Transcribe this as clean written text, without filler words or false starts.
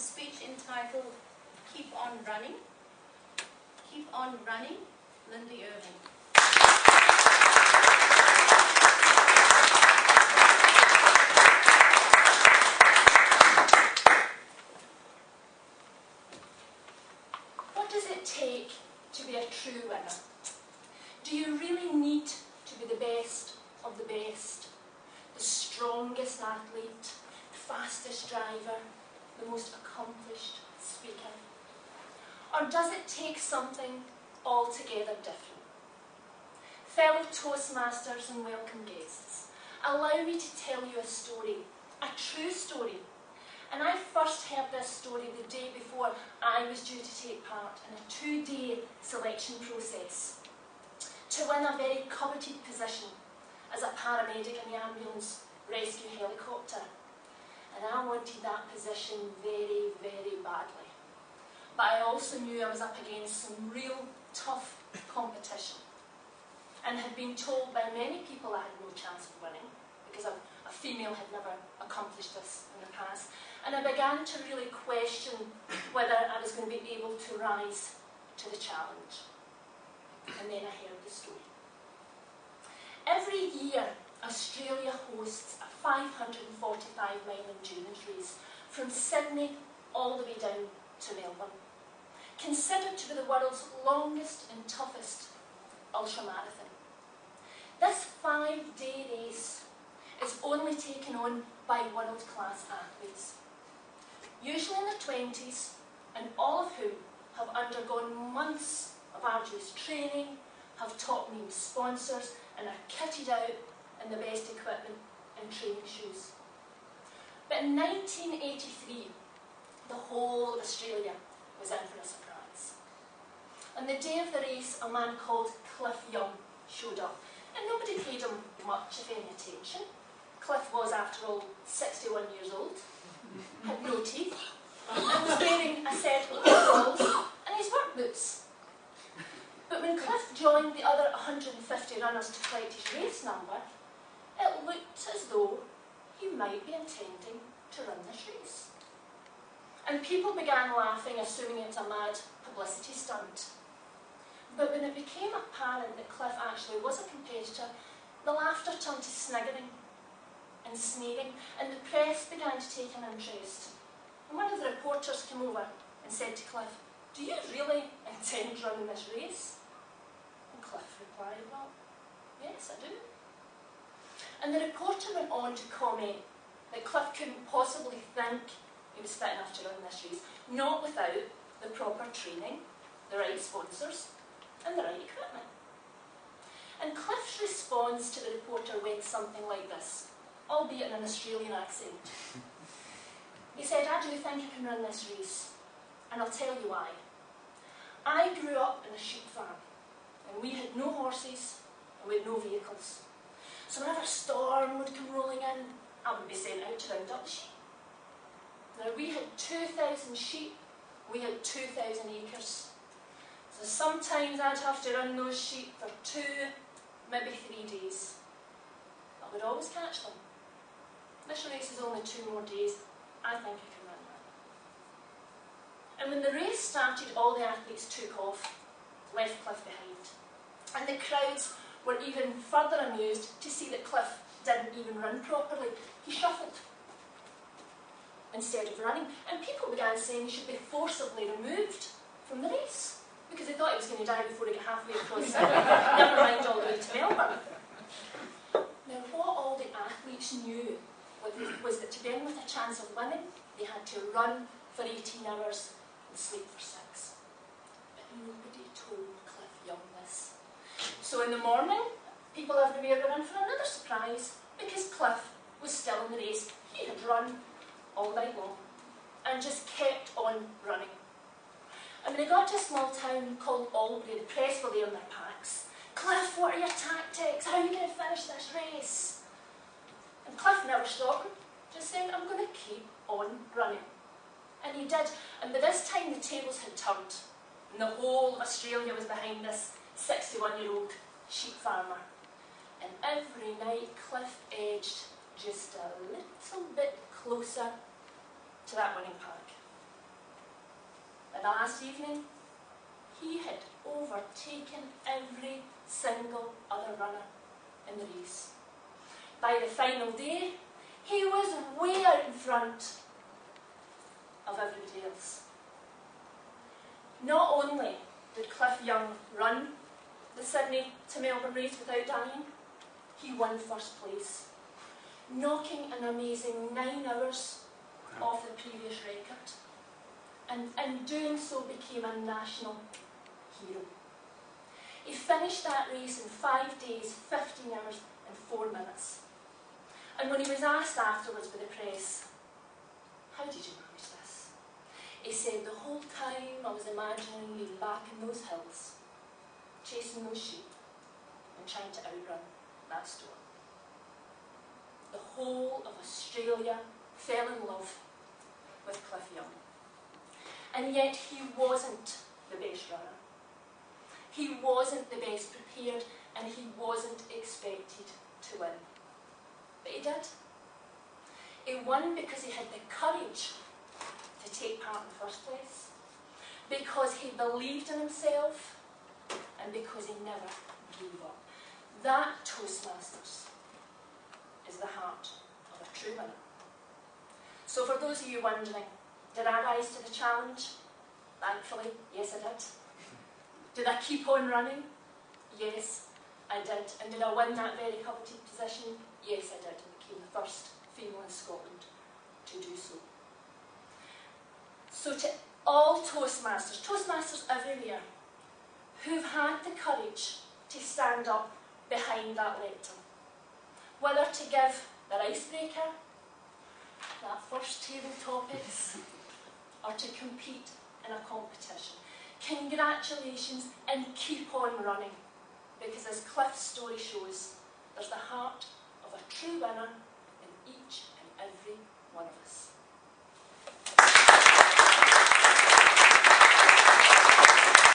speech entitled Keep on Running. Keep on Running, Lindy Irving. What does it take to be a true winner? Do you really need to be the best of the best, the strongest athlete, the fastest driver, the most accomplished speaker? Or does it take something altogether different? Fellow Toastmasters and welcome guests, allow me to tell you a story, a true story. And I first heard this story the day before I was due to take part in a 2-day selection process to win a very coveted position as a paramedic in the ambulance rescue helicopter. And I wanted that position very, very badly. But I also knew I was up against some real tough competition and had been told by many people I had no chance of winning because a female had never accomplished this in the past. And I began to really question whether I was going to be able to rise to the challenge. And then I heard the story. Every year, Australia hosts a 545-mile endurance race from Sydney all the way down to Melbourne, considered to be the world's longest and toughest ultramarathon. This 5-day race is only taken on by world-class athletes, usually in their 20s, and all of whom have undergone months of arduous training, have top-name sponsors, and are kitted out in the best equipment and training shoes. But in 1983, the whole of Australia was in for a surprise. On the day of the race, a man called Cliff Young showed up, and nobody paid him much, if any, attention. Cliff was, after all, 61 years old, had no teeth, and was wearing a set of overalls and his work boots. But when Cliff joined the other 150 runners to collect his race number, it looked as though he might be intending to run this race. And people began laughing, assuming it was a mad publicity stunt. But when it became apparent that Cliff actually was a competitor, the laughter turned to sniggering and sneering, and the press began to take an interest. And one of the reporters came over and said to Cliff, "Do you really intend running this race?" And Cliff replied, "Well, yes, I do." And the reporter went on to comment that Cliff couldn't possibly think he was fit enough to run this race, not without the proper training, the right sponsors, and the right equipment. And Cliff's response to the reporter went something like this, albeit in an Australian accent. He said, "I do think I can run this race, and I'll tell you why. I grew up in a sheep farm, and we had no horses, and we had no vehicles. So whenever a storm would come rolling in, I would be sent out to round up the sheep. Now we had 2,000 sheep, we had 2,000 acres. So sometimes I'd have to run those sheep for 2, maybe 3 days. But we'd always catch them. This race is only 2 more days. I think I can run that." And when the race started, all the athletes took off, left Cliff behind. And the crowds were even further amused to see that Cliff didn't even run properly. He shuffled instead of running. And people began saying he should be forcibly removed from the race because they thought he was going to die before he got halfway across Sydney, never mind all the way to Melbourne. Now, what all the athletes knew was that to be in with a chance of winning, they had to run for 18 hours and sleep for 6. But nobody told Cliff Young this. So in the morning, people everywhere were in for another surprise because Cliff was still in the race. He had run all night long and just kept on running. And when he got to a small town called Albury, the press were there in their packs. "Cliff, what are your tactics? How are you going to finish this race?" And Cliff never stopped him, just said, "I'm going to keep on running." And he did. And by this time the tables had turned, and the whole of Australia was behind this 61-year-old sheep farmer. And every night Cliff edged just a little bit closer to that winning pack. the last evening, he had overtaken every single other runner in the race. By the final day, he was way out in front of everybody else. Not only did Cliff Young run the Sydney to Melbourne race without dying, he won first place, knocking an amazing 9 hours off the previous record, and in doing so became a national hero. He finished that race in 5 days, 15 hours and 4 minutes. And when he was asked afterwards by the press, how did you manage this? He said, the whole time I was imagining being back in those hills, chasing those sheep and trying to outrun that storm. The whole of Australia fell in love with Cliff Young. And yet he wasn't the best runner. He wasn't the best prepared, and he wasn't expected to win. But he did. He won because he had the courage to take part in the first place, because he believed in himself, and because he never gave up. That, Toastmasters, is the heart of a true winner. So for those of you wondering, did I rise to the challenge? Thankfully, yes I did. Did I keep on running? Yes, I did. And did I win that very coveted position? Yes, I did, and became the first female in Scotland to do so. So to all Toastmasters everywhere, who've had the courage to stand up behind that lectern, whether to give their icebreaker, that first table topics, or to compete in a competition, congratulations, and keep on running, because as Cliff's story shows, there's the heart of a true winner in each and every one of us.